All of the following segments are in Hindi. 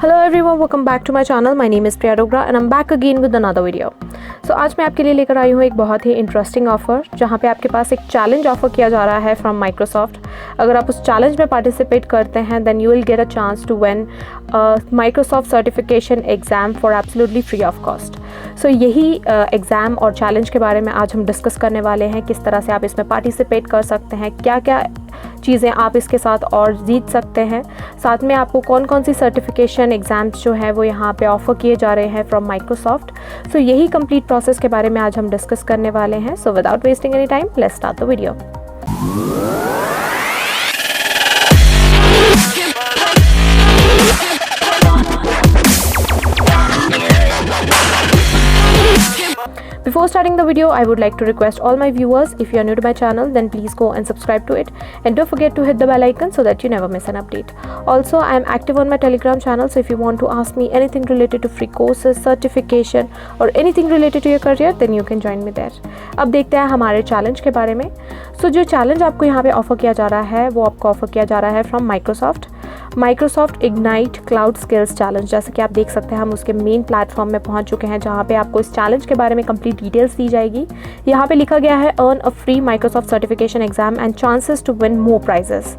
Hello everyone, welcome back to my channel. My name is Priya Dogra and I'm back again with another video. So आज मैं आपके लिए लेकर आई हूँ एक बहुत ही इंटरेस्टिंग ऑफ़र, जहाँ पे आपके पास एक चैलेंज ऑफ़र किया जा रहा है फ्रॉम माइक्रोसॉफ्ट. अगर आप उस चैलेंज में पार्टिसिपेट करते हैं then you will get a chance to win Microsoft certification exam for absolutely free of cost. So यही एग्ज़ाम और चैलेंज के बारे में आज हम डिस्कस करने वाले हैं, किस तरह से आप इसमें पार्टिसिपेट कर सकते हैं, क्या क्या चीज़ें आप इसके साथ और जीत सकते हैं, साथ में आपको कौन कौन सी सर्टिफिकेशन एग्ज़ाम्स जो है वो यहाँ पे ऑफ़र किए जा रहे हैं फ्रॉम माइक्रोसॉफ्ट. सो यही कंप्लीट प्रोसेस के बारे में आज हम डिस्कस करने वाले हैं. So without wasting any time let's start the video. Before starting the video, I would like to request all my viewers, if you are new to my channel, then please go and subscribe to it and don't forget to hit the bell icon so that you never miss an update. Also, I am active on my Telegram channel, so if you want to ask me anything related to free courses, certification or anything related to your career, then you can join me there. अब देखते हैं हमारे चैलेंज के बारे में. जो चैलेंज आपको यहाँ पे ऑफर किया जा रहा है वो आपको ऑफर किया जा रहा है from Microsoft ignite cloud skills challenge. जैसे कि आप देख सकते हैं हम उसके मेन प्लेटफॉर्म में पहुंच चुके हैं, जहां पे आपको इस चैलेंज के बारे में कंप्लीट डिटेल्स दी जाएगी. यहाँ पे लिखा गया है earn a free Microsoft certification exam and chances to win more prizes.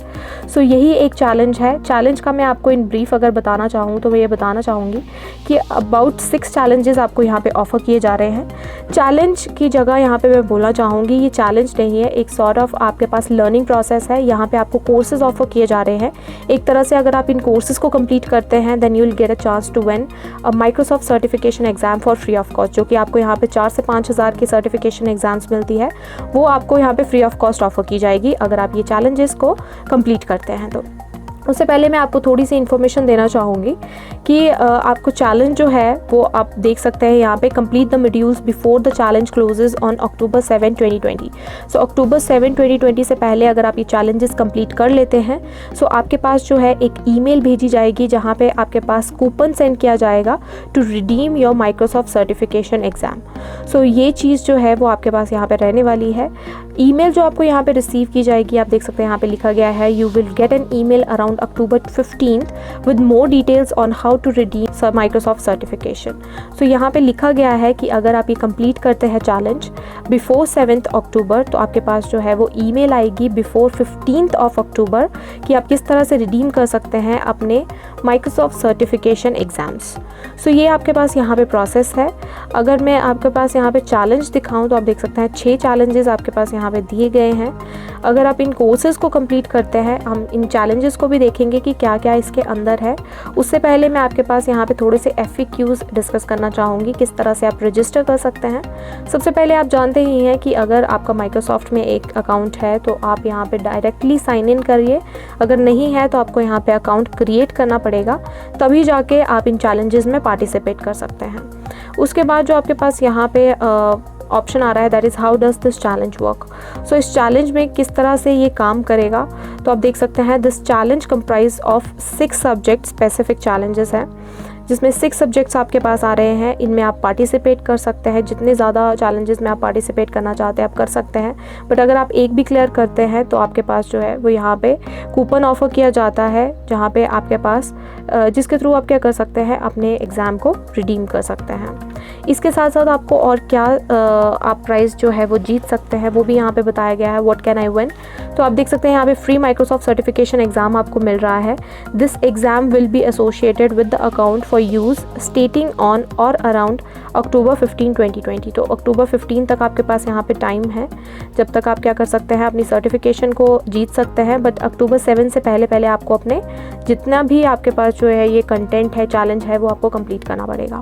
So यही एक चैलेंज है. चैलेंज का मैं आपको इन ब्रीफ अगर बताना चाहूँ तो मैं ये बताना चाहूँगी कि अबाउट 6 चैलेंजेस आपको यहाँ पे ऑफर किए जा रहे हैं. चैलेंज की जगह यहाँ पे मैं बोलना चाहूँगी ये चैलेंज नहीं है, एक सॉर्ट ऑफ आपके पास लर्निंग प्रोसेस है. यहाँ पे आपको कोर्सेज ऑफर किए जा रहे हैं. एक तरह से अगर आप इन कोर्सेज को कंप्लीट करते हैं then you will get a chance to win a Microsoft certification exam for free of cost, जो कि आपको यहाँ पे 4 से 5 हज़ार की सर्टिफिकेशन एग्जाम्स मिलती है, वो आपको यहाँ पे फ्री ऑफ कॉस्ट ऑफर की जाएगी अगर आप ये चैलेंजेस को कंप्लीट करते हैं. तो उससे पहले मैं आपको थोड़ी सी इन्फॉर्मेशन देना चाहूँगी कि आपको चैलेंज जो है वो आप देख सकते हैं यहाँ पे complete the modules before the challenge closes on October 7, 2020. So October 7, 2020 से पहले अगर आप ये चैलेंजेस कंप्लीट कर लेते हैं सो आपके पास जो है एक ईमेल भेजी जाएगी जहाँ पे आपके पास कूपन सेंड किया जाएगा to redeem your Microsoft certification exam. So ये चीज़ जो है वो आपके पास यहाँ पे रहने वाली है. ईमेल जो आपको यहाँ पे रिसीव की जाएगी, आप देख सकते हैं यहाँ पे लिखा गया है you will get an email around October 15th with more details on how to redeem Microsoft certification. So यहाँ पे लिखा गया है कि अगर आप ये कंप्लीट करते हैं चैलेंज बिफोर 7th अक्टूबर तो आपके पास जो है वो ईमेल आएगी बिफोर 15th ऑफ अक्टूबर कि आप किस तरह से रिडीम कर सकते हैं अपने माइक्रोसॉफ्ट सर्टिफिकेशन एग्ज़ाम्स. सो ये आपके पास यहाँ पे प्रोसेस है. अगर मैं आपके पास यहाँ पे चैलेंज दिखाऊँ तो आप देख सकते हैं 6 चैलेंजेस आपके पास यहाँ पे दिए गए हैं. अगर आप इन कोर्सेज़ को कंप्लीट करते हैं, हम इन चैलेंजेस को भी देखेंगे कि क्या क्या इसके अंदर है. उससे पहले मैं आपके पास यहाँ पे थोड़े से FAQs डिस्कस करना चाहूँगी, किस तरह से आप रजिस्टर कर सकते हैं. सबसे पहले आप जानते ही हैं कि अगर आपका माइक्रोसॉफ्ट में एक अकाउंट है तो आप यहाँ पे डायरेक्टली साइन इन करिए. अगर नहीं है तो आपको यहाँ पे अकाउंट क्रिएट करना पड़ेगा, तभी जाके आप इन चैलेंजेस में पार्टिसिपेट कर सकते हैं. उसके बाद जो आपके पास यहाँ पे ऑप्शन आ रहा है that is how does this challenge work. So इस चैलेंज में किस तरह से ये काम करेगा तो आप देख सकते हैं this challenge comprise of 6 subject specific challenges हैं, जिसमें 6 सब्जेक्ट्स आपके पास आ रहे हैं. इनमें आप पार्टिसिपेट कर सकते हैं. जितने ज़्यादा चैलेंजेस में आप पार्टिसिपेट करना चाहते हैं आप कर सकते हैं, बट अगर आप एक भी क्लियर करते हैं तो आपके पास जो है वो यहाँ पे कूपन ऑफर किया जाता है, जहाँ पे आपके पास जिसके थ्रू आप क्या कर सकते हैं अपने एग्ज़ाम को रिडीम कर सकते हैं. इसके साथ साथ आपको और क्या आप प्राइज़ जो है वो जीत सकते हैं वो भी यहाँ पे बताया गया है. What can I win. तो आप देख सकते हैं यहाँ पे फ्री माइक्रोसॉफ्ट सर्टिफिकेशन एग्ज़ाम आपको मिल रहा है. This exam will be associated with the account for use स्टेटिंग on और अराउंड अक्टूबर 15, 2020. तो अक्टूबर 15 तक आपके पास यहाँ पे टाइम है जब तक आप क्या कर सकते हैं अपनी सर्टिफिकेशन को जीत सकते हैं. बट अक्टूबर 7 से पहले आपको अपने जितना भी आपके पास जो है ये कंटेंट है, चैलेंज है, वो आपको कंप्लीट करना पड़ेगा.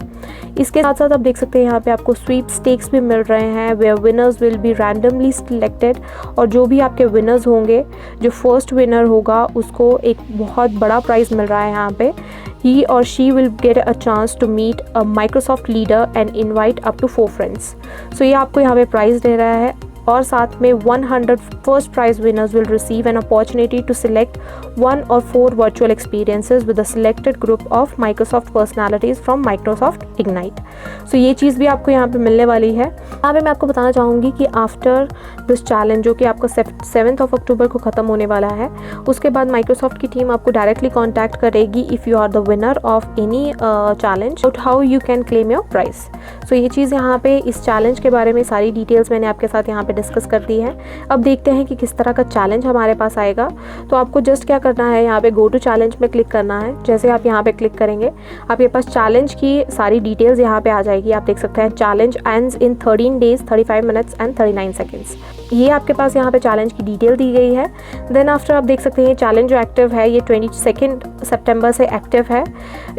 इसके साथ साथ आप देख सकते हैं यहाँ पे आपको स्वीप स्टेक्स भी मिल रहे हैं where winners will be randomly selected. और जो भी आपके विनर्स होंगे, जो फर्स्ट विनर होगा उसको एक बहुत बड़ा प्राइज़ मिल रहा है यहाँ पे. he or she will get a chance to meet a Microsoft leader and invite up to 4 friends. So ये आपको यहाँ पे प्राइज़ दे रहा है. और साथ में 100 first prize winners will receive an opportunity to select 1 or 4 virtual experiences with a selected group of Microsoft personalities from Microsoft Ignite. So ये चीज़ भी आपको यहाँ पे मिलने वाली है। यहाँ पे मैं आपको बताना चाहूँगी कि आफ्टर दिस चैलेंज जो कि आपका 7 अक्टूबर को ख़त्म होने वाला है, उसके बाद माइक्रोसॉफ्ट की टीम आपको डायरेक्टली कॉन्टैक्ट करेगी if you are the winner of any challenge out how you can claim your prize. So ये चीज़ यहाँ पे इस चैलेंज के बारे में सारी डिटेल्स मैंने आपके साथ यहाँ पे डिस्कस कर दी है। अब देखते हैं कि किस तरह का चैलेंज हमारे पास आएगा। तो आपको जस्ट क्या करना है, यहाँ पे गो टू चैलेंज में क्लिक करना है। जैसे आप यहाँ पे क्लिक करेंगे आपके पास चैलेंज की सारी डिटेल्स यहाँ पे आ जाएगी। आप देख सकते हैं challenge ends in 13 days 35 minutes and 39 seconds। ये आपके पास यहाँ पे चैलेंज की डिटेल दी गई है। देन आफ्टर आप देख सकते हैं चैलेंज जो एक्टिव है ये 22 सितंबर से एक्टिव है।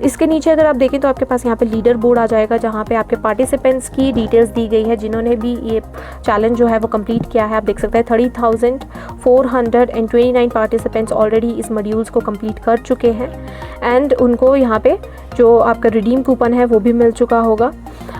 इसके नीचे अगर आप देखें तो आपके पास यहाँ पे लीडर बोर्ड आ जाएगा जहाँ पे आपके पार्टिसिपेंट्स की डिटेल्स दी गई है जिन्होंने भी ये चैलेंज जो है वो कंप्लीट किया है। आप देख सकते हैं 30,429 पार्टिसिपेंट्स ऑलरेडी इस मॉड्यूल्स को कंप्लीट कर चुके हैं एंड उनको यहाँ पे जो आपका रिडीम कूपन है वो भी मिल चुका होगा।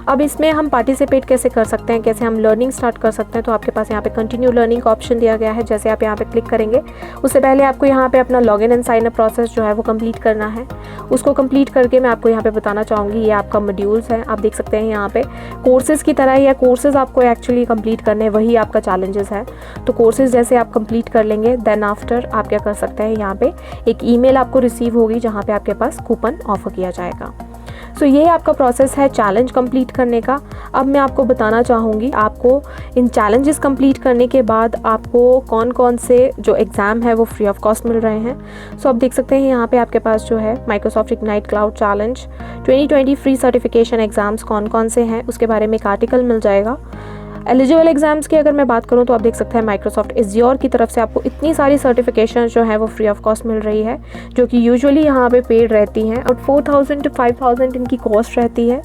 अब इसमें हम पार्टिसिपेट कैसे कर सकते हैं, कैसे हम लर्निंग स्टार्ट कर सकते हैं, तो आपके पास यहाँ पे कंटिन्यू लर्निंग का ऑप्शन दिया गया है। जैसे आप यहाँ पे क्लिक करेंगे उससे पहले आपको यहाँ पे अपना login and sign up process जो है वो कंप्लीट करना है। उसको कंप्लीट करके मैं आपको यहाँ पे बताना चाहूँगी ये आपका मॉड्यूल्स है। आप देख सकते हैं यहाँ पे कोर्सेज़ की तरह या कोर्सेज़ आपको एक्चुअली कंप्लीट करने वही आपका चैलेंजेस है। तो कोर्सेज़ जैसे आप कंप्लीट कर लेंगे देन आफ्टर आप क्या कर सकते हैं, यहाँ पे एक ईमेल आपको रिसीव होगी जहाँ पे आपके पास कूपन ऑफर किया जाएगा। सो ये आपका प्रोसेस है चैलेंज कंप्लीट करने का। अब मैं आपको बताना चाहूँगी आपको इन चैलेंजेस कंप्लीट करने के बाद आपको कौन कौन से जो एग्ज़ाम है वो फ्री ऑफ कॉस्ट मिल रहे हैं। सो आप देख सकते हैं यहाँ पे आपके पास जो है Microsoft ignite cloud challenge 2020 free certification exams कौन कौन से हैं उसके बारे में एक आर्टिकल मिल जाएगा। एलिजिबल एग्जाम्स की अगर मैं बात करूं तो आप देख सकते हैं माइक्रोसॉफ्ट एज्योर की तरफ से आपको इतनी सारी सर्टिफिकेशन जो है वो फ्री ऑफ कॉस्ट मिल रही है जो कि यूजुअली यहाँ पे पेड रहती हैं और 4,000 to 5,000 इनकी कॉस्ट रहती है।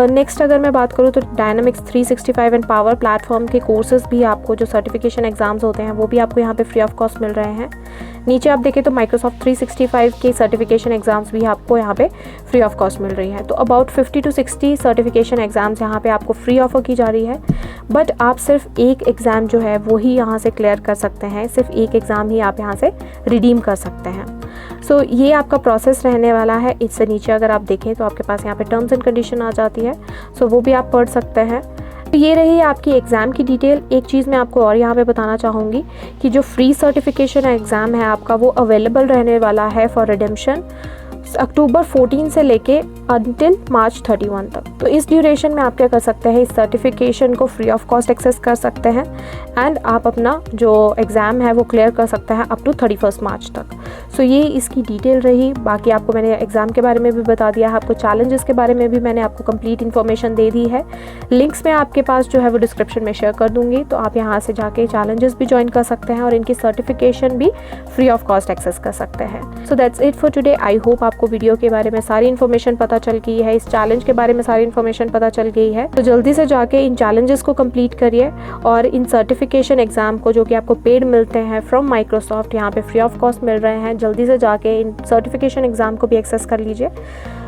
नेक्स्ट अगर मैं बात करूँ तो डायनामिक्स 365 एंड पावर प्लेटफॉर्म के कोर्सेज भी आपको जो सर्टिफिकेशन एग्जाम्स होते हैं वो भी आपको यहाँ पे फ्री ऑफ कॉस्ट मिल रहे हैं। नीचे आप देखें तो माइक्रोसॉफ्ट 365 के सर्टिफिकेशन एग्जाम्स भी आपको यहाँ पे फ्री ऑफ कॉस्ट मिल रही है। तो अबाउट 50 to 60 सर्टिफिकेशन एग्जाम्स यहाँ पे आपको फ्री ऑफर की जा रही है। बट आप सिर्फ एक एग्ज़ाम जो है वो ही यहाँ से क्लियर कर सकते हैं, सिर्फ एक एग्ज़ाम ही आप यहाँ से रिडीम कर सकते हैं। सो ये आपका प्रोसेस रहने वाला है। इससे नीचे अगर आप देखें तो आपके पास यहाँ पे टर्म्स एंड कंडीशन आ जाती है। सो वो भी आप पढ़ सकते हैं। तो ये रही आपकी एग्ज़ाम की डिटेल। एक चीज़ मैं आपको और यहाँ पे बताना चाहूँगी कि जो फ्री सर्टिफिकेशन एग्ज़ाम है आपका वो अवेलेबल रहने वाला है फॉर रिडेम्पशन अक्टूबर 14 से लेके अंटिल मार्च 31 तक। तो इस ड्यूरेशन में आप क्या कर सकते हैं, इस सर्टिफिकेशन को फ्री ऑफ कॉस्ट एक्सेस कर सकते हैं एंड आप अपना जो एग्ज़ाम है वो क्लियर कर सकते हैं अप टू 31 मार्च तक। सो ये इसकी डिटेल रही। बाकी आपको मैंने एग्ज़ाम के बारे में भी बता दिया है, आपको चैलेंजेस के बारे में भी मैंने आपको कंप्लीट इन्फॉर्मेशन दे दी है। लिंक्स मैं आपके पास जो है वो डिस्क्रिप्शन में शेयर कर दूँगी, तो आप यहाँ से जाके चैलेंजेस भी ज्वाइन कर सकते हैं और इनकी सर्टिफिकेशन भी फ्री ऑफ कॉस्ट एक्सेस कर सकते हैं। सो that's it for today. I hope आपको वीडियो के बारे में सारी इन्फॉर्मेशन पता चल गई है, इस चैलेंज के बारे में सारी इन्फॉर्मेशन पता चल गई है। तो जल्दी से जाके इन चैलेंजेस को कंप्लीट करिए और इन सर्टिफिकेशन एग्जाम को जो कि आपको पेड मिलते हैं फ्रॉम माइक्रोसॉफ्ट, यहाँ पे फ्री ऑफ कॉस्ट मिल रहे हैं, जल्दी से जाके इन सर्टिफिकेशन एग्जाम को भी एक्सेस कर लीजिए।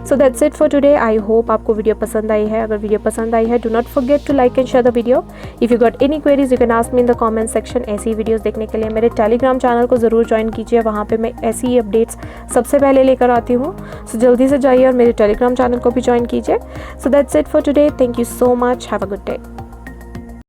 So that's it for today. I hope आपको वीडियो पसंद आई है। अगर वीडियो पसंद आई है do not forget to like and share the video. If you got any queries you can ask me in the comment section. ऐसी वीडियोस देखने के लिए मेरे टेलीग्राम चैनल को ज़रूर ज्वाइन कीजिए, वहाँ पे मैं ऐसी ही अपडेट्स सबसे पहले लेकर आती हूँ। सो जल्दी से जाइए और मेरे टेलीग्राम चैनल को भी ज्वाइन कीजिए। सो that's it for today. Thank you so much. Have a good day.